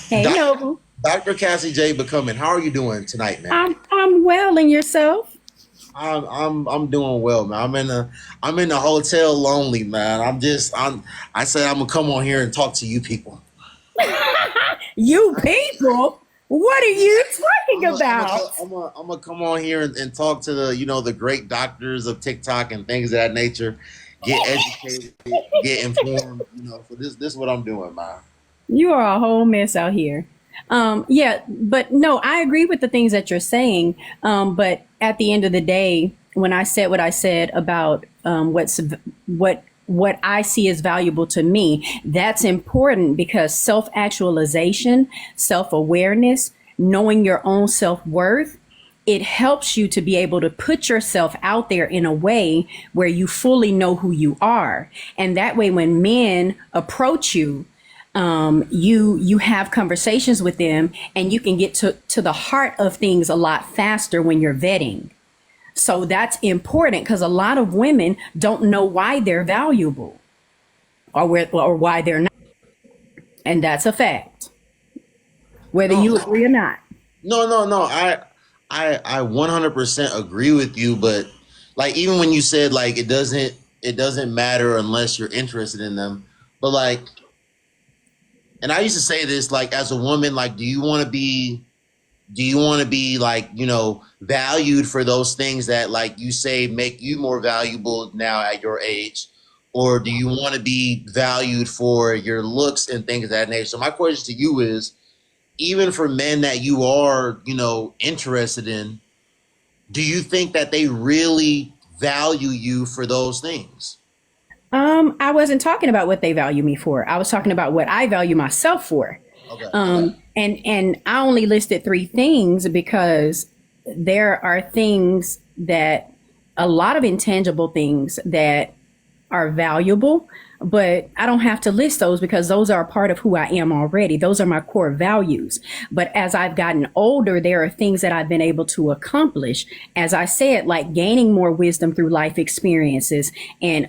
Hey, Doc, Noble. Dr. Cassie J. Becoming, how are you doing tonight, man? I'm well, and yourself? I'm doing well, man. I'm in the hotel lonely, man. I said I'm gonna come on here and talk to you people. You people? What are you talking about? I'm gonna come on here and talk to the great doctors of TikTok and things of that nature. Get educated, get informed. So this is what I'm doing, man. You are a whole mess out here. Yeah, but no, I agree with the things that you're saying. But at the end of the day, when I said what I said about what I see as valuable to me, that's important because self actualization, self awareness, knowing your own self worth, it helps you to be able to put yourself out there in a way where you fully know who you are. And that way, when men approach you, you have conversations with them and you can get to the heart of things a lot faster when you're vetting. So that's important because a lot of women don't know why they're valuable or why they're not. And that's a fact, whether No, you agree or not. no. I 100% agree with you, but like even when you said like it doesn't matter unless you're interested in them, but like, and I used to say this like as a woman, like, do you want to be like valued for those things that like you say make you more valuable now at your age, or do you want to be valued for your looks and things of that nature? So my question to you is, even for men that you are interested in, do you think that they really value you for those things? I wasn't talking about what they value me for. I was talking about what I value myself for. Okay. And I only listed three things because there are things that a lot of intangible things that are valuable, but I don't have to list those because those are a part of who I am already. Those are my core values. But as I've gotten older, there are things that I've been able to accomplish. As I said, like gaining more wisdom through life experiences and,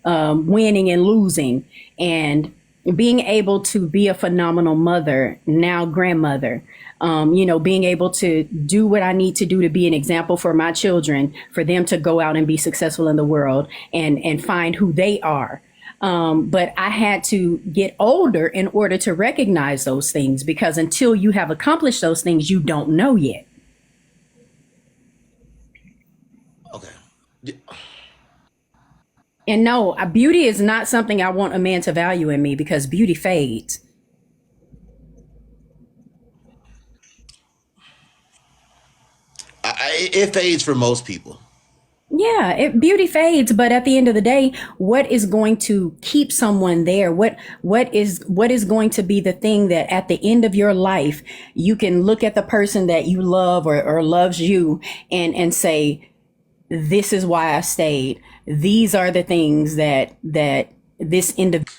winning and losing and being able to be a phenomenal mother, now grandmother, being able to do what I need to do to be an example for my children, for them to go out and be successful in the world and find who they are. But I had to get older in order to recognize those things because until you have accomplished those things, you don't know yet. Okay. And no, beauty is not something I want a man to value in me because beauty fades. It fades for most people. Yeah, beauty fades, but at the end of the day, what is going to keep someone there? What is going to be the thing that at the end of your life you can look at the person that you love or loves you and say, this is why I stayed. These are the things that this individual.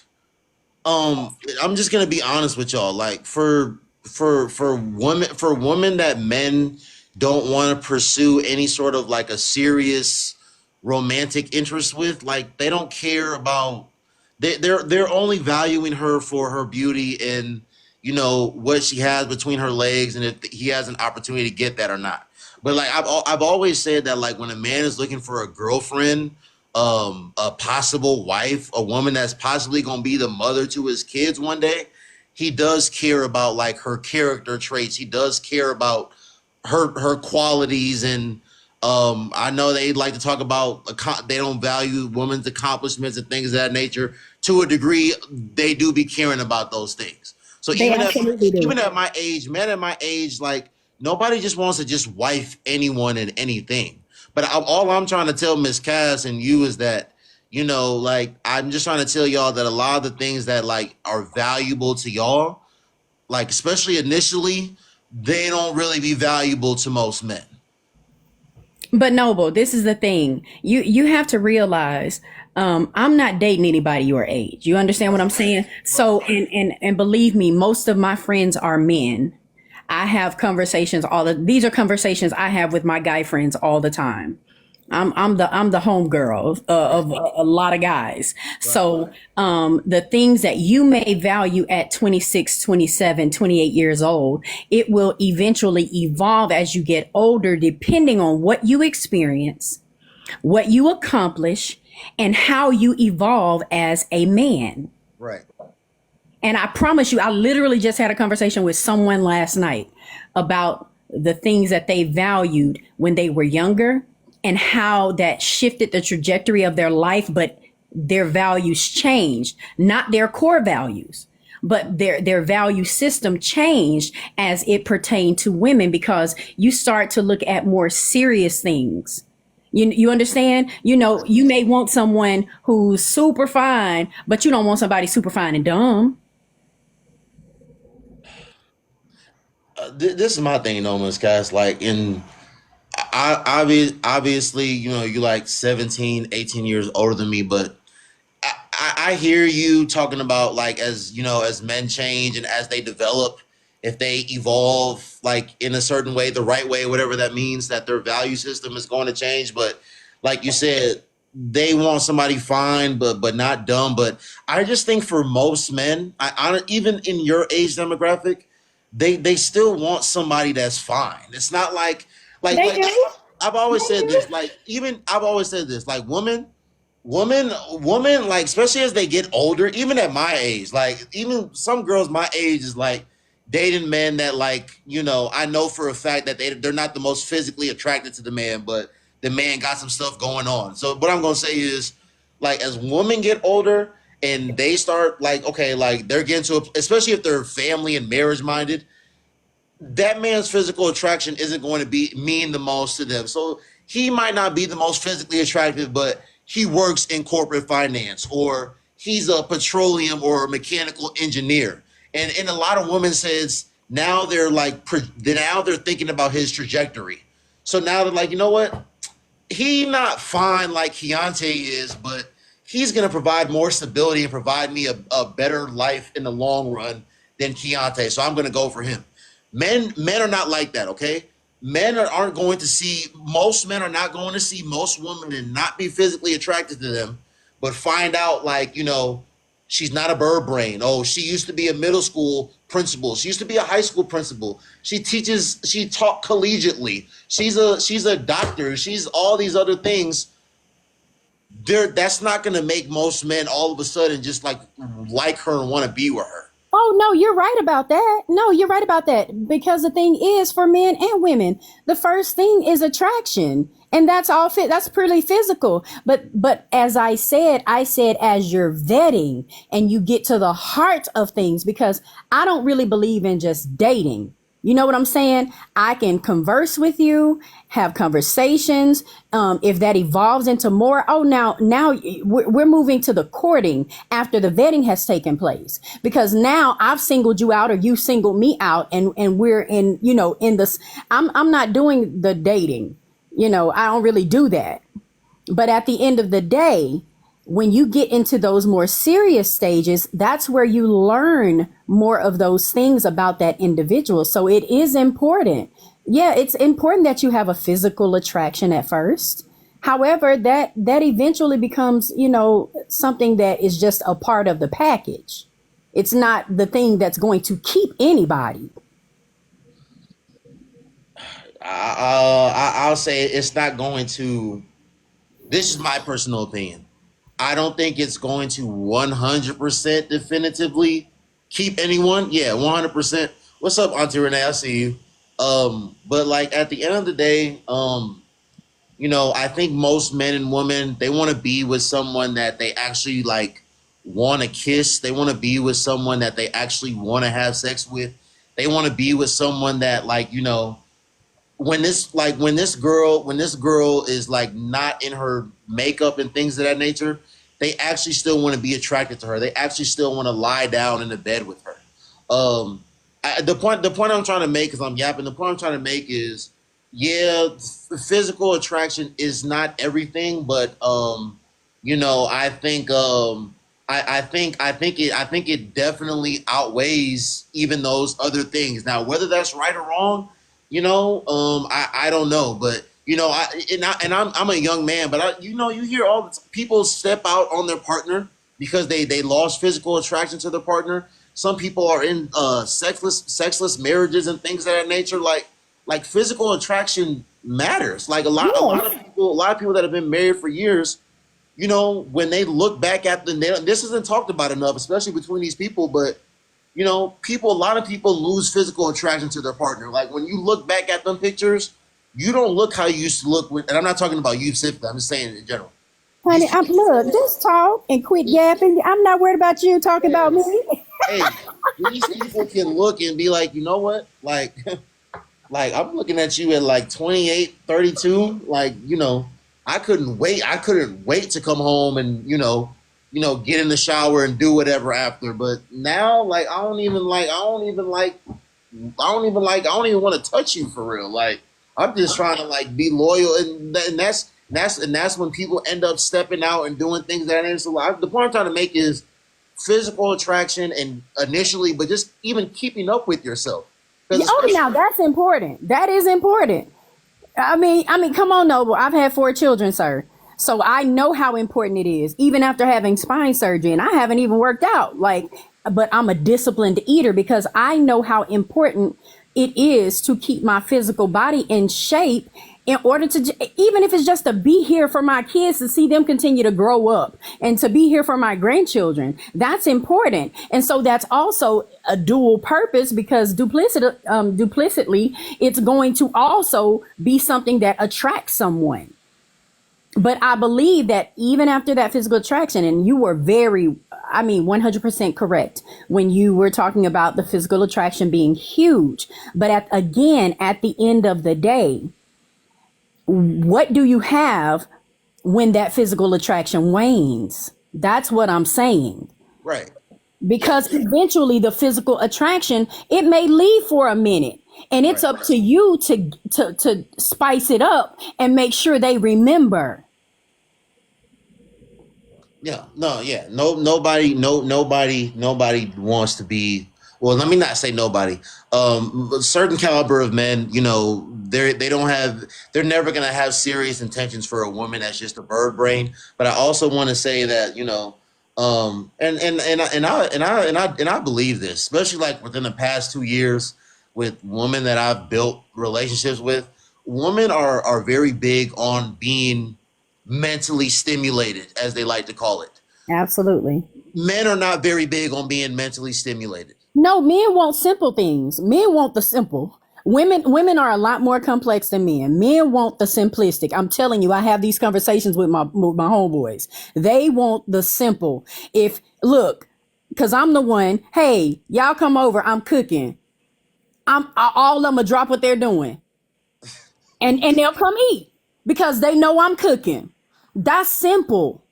I'm just gonna be honest with y'all. Like for women that men don't want to pursue any sort of like a serious romantic interest with, like they don't care about. They're only valuing her for her beauty and what she has between her legs, and if he has an opportunity to get that or not. But like I've always said that like when a man is looking for a girlfriend, a possible wife, a woman that's possibly going to be the mother to his kids one day, he does care about like her character traits. He does care about her qualities, and I know they like to talk about they don't value women's accomplishments and things of that nature. To a degree, they do be caring about those things. So They absolutely do. even at my age, men at my age, like nobody just wants to just wife anyone and anything. But all I'm trying to tell Miss Cass and you is that like I'm just trying to tell y'all that a lot of the things that like are valuable to y'all, like especially initially, they don't really be valuable to most men. But Noble, this is the thing. You have to realize I'm not dating anybody your age. You understand what I'm saying? So and believe me, most of my friends are men. I have conversations these are conversations I have with my guy friends all the time. I'm the home girl of a lot of guys. Right. So the things that you may value at 26, 27, 28 years old, it will eventually evolve as you get older, depending on what you experience, what you accomplish, and how you evolve as a man. Right. And I promise you, I literally just had a conversation with someone last night about the things that they valued when they were younger and how that shifted the trajectory of their life, but their values changed, not their core values, but their value system changed as it pertained to women because you start to look at more serious things. You understand? You know, you may want someone who's super fine, but you don't want somebody super fine and dumb. This is my thing, though, Miss Cass. Like, obviously, you know, you're like 17, 18 years older than me, but I hear you talking about like as you know as men change and as they develop, if they evolve like in a certain way, the right way, whatever that means, that their value system is going to change. But like you said, they want somebody fine, but not dumb. But I just think for most men, even in your age demographic, they still want somebody that's fine. It's not like They like do. I've always They said do. this. Like even I've always said this. Like women like especially as they get older, even at my age, like even some girls my age is like dating men that like you know I know for a fact that they're not the most physically attracted to the man, but the man got some stuff going on. So what I'm gonna say is like as women get older and they start like okay like they're getting to especially if they're family and marriage minded, that man's physical attraction isn't going to be mean the most to them. So he might not be the most physically attractive, but he works in corporate finance or he's a petroleum or mechanical engineer. And a lot of women says now they're like now they're thinking about his trajectory. So now they're like, you know what? He not fine like Keontae is, but he's gonna provide more stability and provide me a better life in the long run than Keontae. So I'm gonna go for him. Men are not like that, okay? Aren't going to see most men are not going to see most women and not be physically attracted to them, but find out like, you know, she's not a bird brain. Oh, she used to be a middle school principal. She used to be a high school principal. She taught collegiately. She's a doctor. She's all these other things. That's not gonna make most men all of a sudden just like her and want to be with her. Oh, no, you're right about that. No, you're right about that. Because the thing is, for men and women, the first thing is attraction. And that's all fit. That's pretty physical. But as I said, as you're vetting and you get to the heart of things, because I don't really believe in just dating. You know what I'm saying? I can converse with you, have conversations. If that evolves into more, oh, now we're moving to the courting after the vetting has taken place. Because now I've singled you out or you singled me out, and we're in, you know, in this. I'm not doing the dating. You know, I don't really do that. But at the end of the day, when you get into those more serious stages, that's where you learn more of those things about that individual. So it is important. Yeah, it's important that you have a physical attraction at first. However, that eventually becomes, you know, something that is just a part of the package. It's not the thing that's going to keep anybody. I'll say it's not going to. This is my personal opinion. I don't think it's going to 100% definitively keep anyone. Yeah, 100%. What's up, Auntie Renee? I see you. But like at the end of the day, you know, I think most men and women they want to be with someone that they actually like want to kiss. They want to be with someone that they actually want to have sex with. They want to be with someone that like you know when this girl is like not in her makeup and things of that nature, they actually still want to be attracted to her. They actually still want to lie down in the bed with her. Um, the point I'm trying to make is I'm yapping. The point I'm trying to make is yeah, physical attraction is not everything, but you know, I think it definitely outweighs even those other things. Now, whether that's right or wrong, you know, I don't know, but You know, I'm a young man, but you hear all the people step out on their partner because they lost physical attraction to their partner. Some people are in sexless marriages and things of that nature. Like physical attraction matters. Like Yes. a lot of people that have been married for years, you know, when they look back at this isn't talked about enough, especially between these people, but you know, a lot of people lose physical attraction to their partner. Like when you look back at them pictures, you don't look how you used to look and I'm not talking about you specifically, I'm just saying in general. Honey, These look, just talk and quit yapping. I'm not worried about you talking about me. hey, these people can look and be like, you know what? Like like I'm looking at you at like 28, 32. Like, you know, I couldn't wait to come home and, get in the shower and do whatever after. But now, like, I don't even want to touch you for real. Like, I'm just trying to like be loyal, and that's when people end up stepping out and doing things that ain't so. The point I'm trying to make is physical attraction and initially, but just even keeping up with yourself. Because Yeah, oh, especially now that's important. That is important. I mean, come on, Noble. I've had 4 children, sir. So I know how important it is, even after having spine surgery, and I haven't even worked out. Like, but I'm a disciplined eater because I know how important it is to keep my physical body in shape in order to, even if it's just to be here for my kids, to see them continue to grow up and to be here for my grandchildren. That's important. And so that's also a dual purpose because duplicitly, it's going to also be something that attracts someone. But I believe that even after that physical attraction, and you were 100% correct when you were talking about the physical attraction being huge. But again, at the end of the day, what do you have when that physical attraction wanes? That's what I'm saying. right. Because eventually the physical attraction, it may leave for a minute. And it's Right. up to you to spice it up and make sure they remember. Yeah, no, yeah, no, nobody wants to be. Well, let me not say nobody. A certain caliber of men, they don't have, they're never gonna have serious intentions for a woman that's just a bird brain. But I also want to say that, and I believe this, especially like within the past 2 years with women that I've built relationships with. Women are very big on being mentally stimulated, as they like to call it. Absolutely. Men are not very big on being mentally stimulated. No, men want simple things. Men want the simple. Women are a lot more complex than men. Men want the simplistic. I'm telling you, I have these conversations with my homeboys. They want the simple. If look, because I'm the one, hey, y'all come over, I'm cooking. All of them will drop what they're doing. And they'll come eat because they know I'm cooking. That's simple.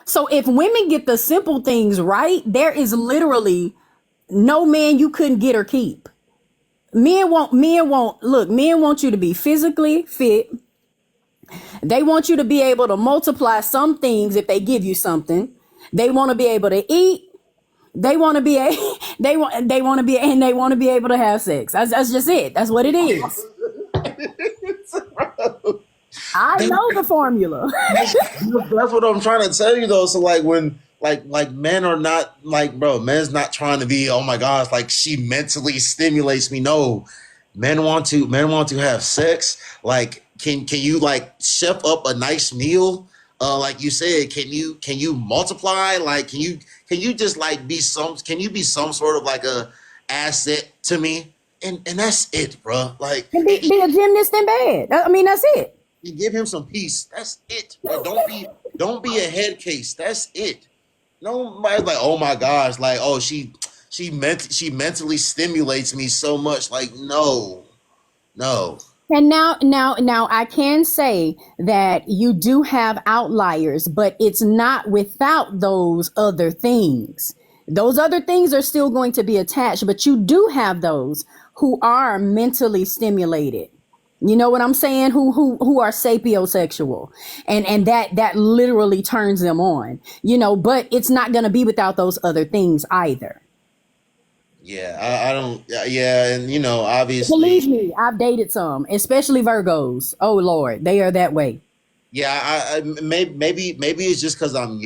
So if women get the simple things right, there is literally no man you couldn't get or keep. Men want you to be physically fit. They want you to be able to multiply some things if they give you something. They want to be able to eat. They want to be a, they want to be and they want to be able to have sex. That's just it. That's what it is. I know the formula. That's what I'm trying to tell you though. So like when like men are not like, bro, men's not trying to be, oh my gosh, like she mentally stimulates me. No. Men want to have sex. Like can you like chef up a nice meal? Like you said, can you multiply? Like can you just like be some sort of like a asset to me? And that's it, bro. Like And be a gymnast in bed. I mean, that's it. you give him some peace. That's it. Bro. Don't be a head case. That's it. Nobody's like, oh my gosh, like, oh she mentally stimulates me so much. Like, no, no. And now I can say that you do have outliers, but it's not without those other things. Those other things are still going to be attached, but you do have those who are mentally stimulated. You know what I'm saying? Who are sapiosexual, and that literally turns them on. But it's not going to be without those other things either. Yeah, I don't. Yeah, and obviously, Believe me, I've dated some, especially Virgos. Oh Lord, they are that way. yeah. Maybe it's just because I'm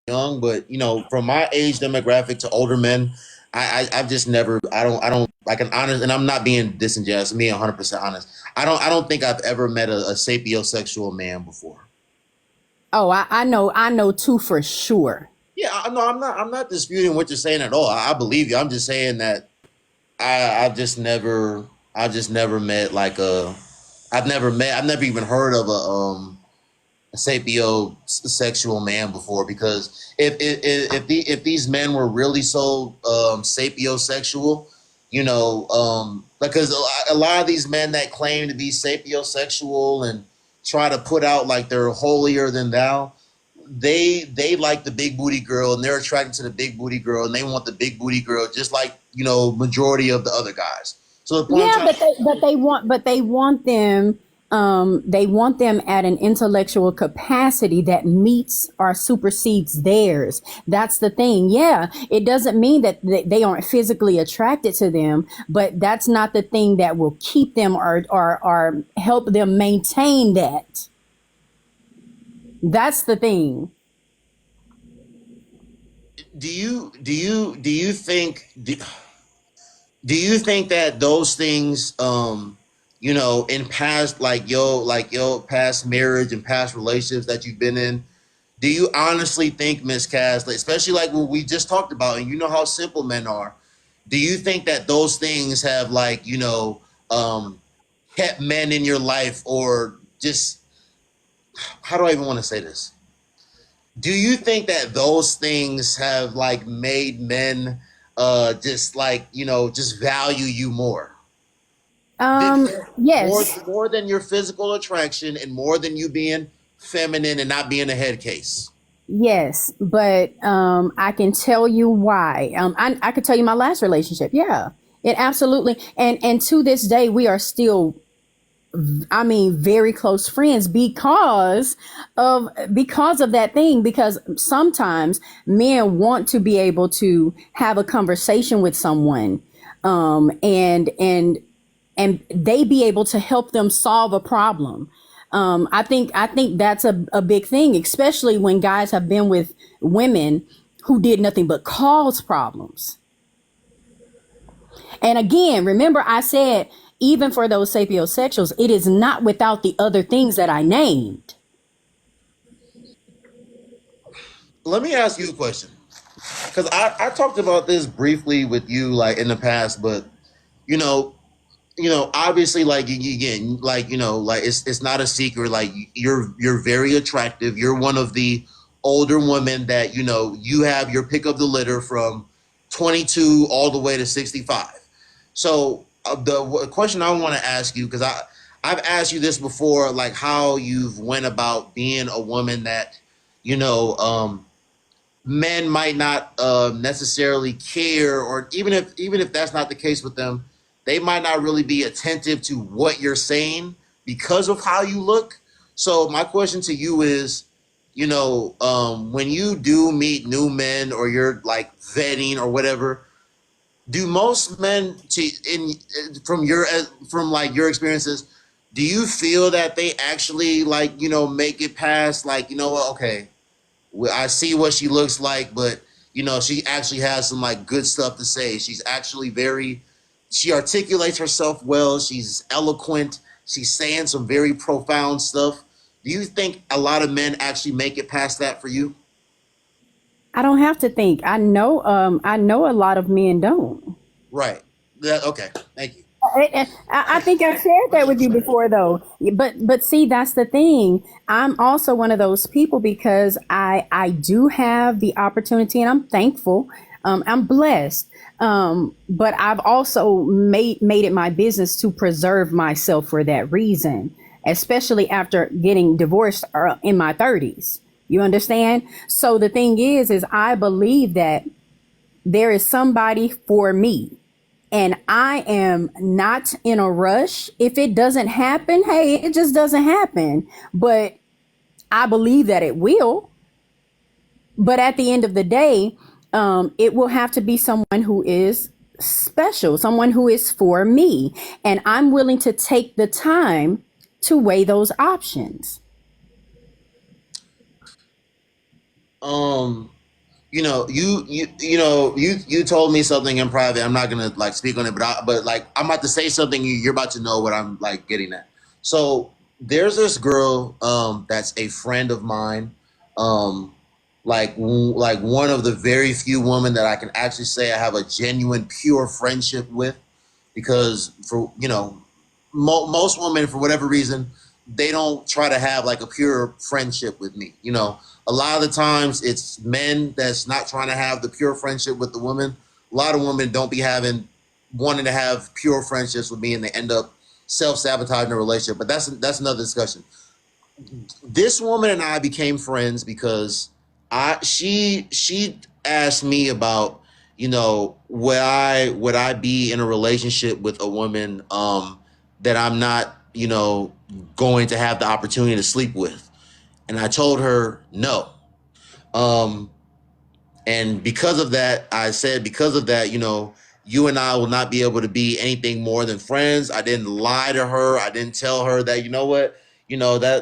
young, but from my age demographic to older men, I've just never. I don't like an honest, and I'm not being disingenuous. Me, 100% honest. I don't think I've ever met a sapiosexual man before. Oh, I know two for sure. Yeah, no, I'm not disputing what you're saying at all. I believe you. I'm just saying that I've just never met like I've never even heard of a sapiosexual man before, because if these men were really so sapiosexual, because a lot of these men that claim to be sapiosexual and try to put out like they're holier than thou, they like the big booty girl, and they're attracted to the big booty girl, and they want the big booty girl just like majority of the other guys. So the point I'm Yeah, trying but they want them at an intellectual capacity that meets or supersedes theirs. That's the thing. Yeah, it doesn't mean that they aren't physically attracted to them, but that's not the thing that will keep them or help them maintain that. That's the thing. do you think that those things, in past, like yo past marriage and past relationships that you've been in, do you honestly think, Miss Cass, like, especially like what we just talked about, and you know how simple men are, do you think that those things have, like, um kept men in your life, or just, how do I even want to say this? Do you think that those things have, like, made men just, like, just value you more? Um, more yes. more than your physical attraction, and more than you being feminine and not being a head case. Yes, but I can tell you why. I could tell you my last relationship. Yeah, it absolutely. And to this day, we are still, I mean, very close friends because of that thing. Because sometimes men want to be able to have a conversation with someone, and they be able to help them solve a problem. I think that's a big thing, especially when guys have been with women who did nothing but cause problems. And again, remember I said, even for those sapiosexuals, it is not without the other things that I named. Let me ask you a question, because I talked about this briefly with you, like, in the past, but you know obviously, like, again, like, like, it's not a secret, like, you're very attractive. You're one of the older women that you have your pick of the litter from 22 all the way to 65. So the question I want to ask you, because I've asked you this before, like, how you've went about being a woman that you know men might not necessarily care, or even if that's not the case with them, they might not really be attentive to what you're saying because of how you look. So my question to you is, when you do meet new men, or you're like vetting or whatever, do most men, from like your experiences, do you feel that they actually, like, make it past, like, okay, I see what she looks like, but she actually has some, like, good stuff to say. She articulates herself well. She's eloquent. She's saying some very profound stuff. Do you think a lot of men actually make it past that for you? I don't have to think. I know a lot of men don't. Right. Okay. Thank you. I think I've shared that with you before, though. But see, that's the thing. I'm also one of those people because I do have the opportunity, and I'm thankful. I'm blessed. But I've also made it my business to preserve myself for that reason, especially after getting divorced in my 30s. You understand? So the thing is I believe that there is somebody for me, and I am not in a rush. If it doesn't happen, hey, it just doesn't happen. But I believe that it will. But at the end of the day, it will have to be someone who is special, someone who is for me. And I'm willing to take the time to weigh those options. Um, you told me something in private. I'm not gonna like speak on it, but like I'm about to say something. You're about to know what I'm like getting at. So there's this girl that's a friend of mine, um like one of the very few women that I can actually say I have a genuine pure friendship with, because for most women, for whatever reason, they don't try to have like a pure friendship with me. A lot of the times it's men that's not trying to have the pure friendship with the women. A lot of women don't be having wanting to have pure friendships with me, and they end up self-sabotaging a relationship. But that's another discussion. This woman and I became friends because I she asked me about, would I be in a relationship with a woman that I'm not, going to have the opportunity to sleep with. And I told her no. Um and because of that, I said, because of that, you and I will not be able to be anything more than friends. I didn't lie to her. I didn't tell her that, what,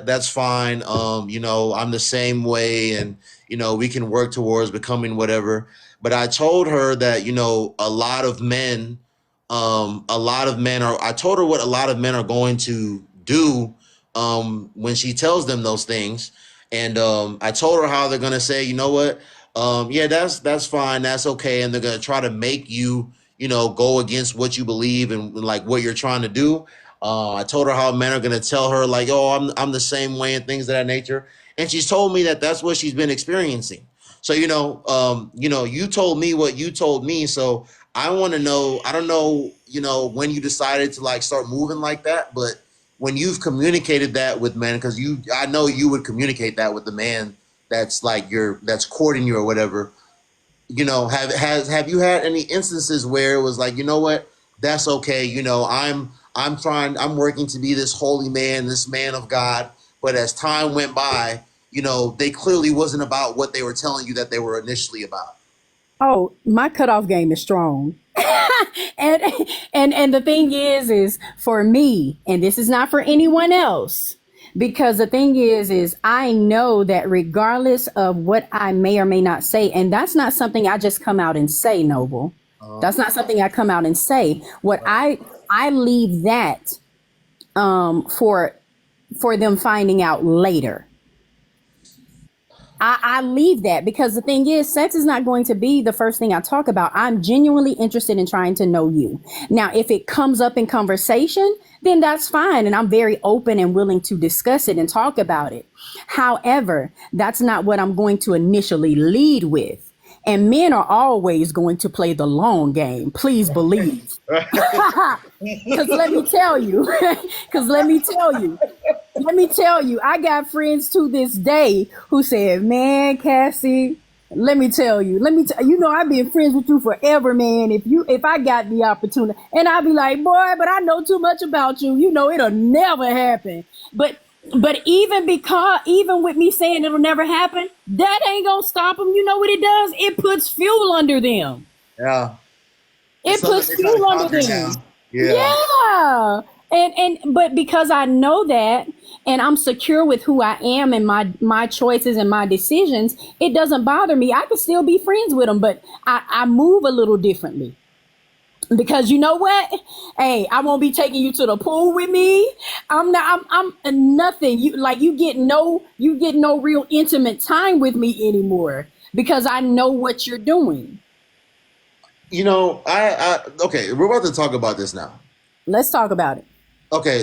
that's fine. I'm the same way, and, we can work towards becoming whatever. But I told her that, I told her what a lot of men are going to do when she tells them those things. And I told her how they're going to say, what, yeah, that's fine, that's okay, and they're gonna try to make you, go against what you believe and like what you're trying to do. I told her how men are gonna tell her like, oh, I'm the same way and things of that nature, and she's told me that that's what she's been experiencing. So you told me what you told me, so I want to know. I don't know, when you decided to like start moving like that, but when you've communicated that with men, because I know you would communicate that with the man that's like that's courting you or whatever. Have you had any instances where it was like, what, that's okay, I'm working to be this holy man, this man of God, but as time went by, they clearly wasn't about what they were telling you that they were initially about. Oh, my cutoff game is strong. and and the thing is for me, and this is not for anyone else, because the thing is I know that regardless of what I may or may not say, and that's not something I just come out and say, Noble. That's not something I come out and say. What I leave that for them finding out later. I leave that because the thing is, sex is not going to be the first thing I talk about. I'm genuinely interested in trying to know you. Now, if it comes up in conversation, then that's fine. And I'm very open and willing to discuss it and talk about it. However, that's not what I'm going to initially lead with. And men are always going to play the long game. Please believe. Because let me tell you, I got friends to this day who said, man, Cassie, I've been friends with you forever, man. If I got the opportunity, and I'd be like, boy, but I know too much about you. It'll never happen. But even with me saying it'll never happen, that ain't gonna stop them. You know what it does? It puts fuel under them. Yeah. It puts fuel under them. Yeah. But because I know that and I'm secure with who I am and my choices and my decisions, it doesn't bother me. I can still be friends with them, but I move a little differently. Because you know what? Hey, I won't be taking you to the pool with me. I'm nothing. You get no real intimate time with me anymore because I know what you're doing. Okay, we're about to talk about this now. Let's talk about it. Okay,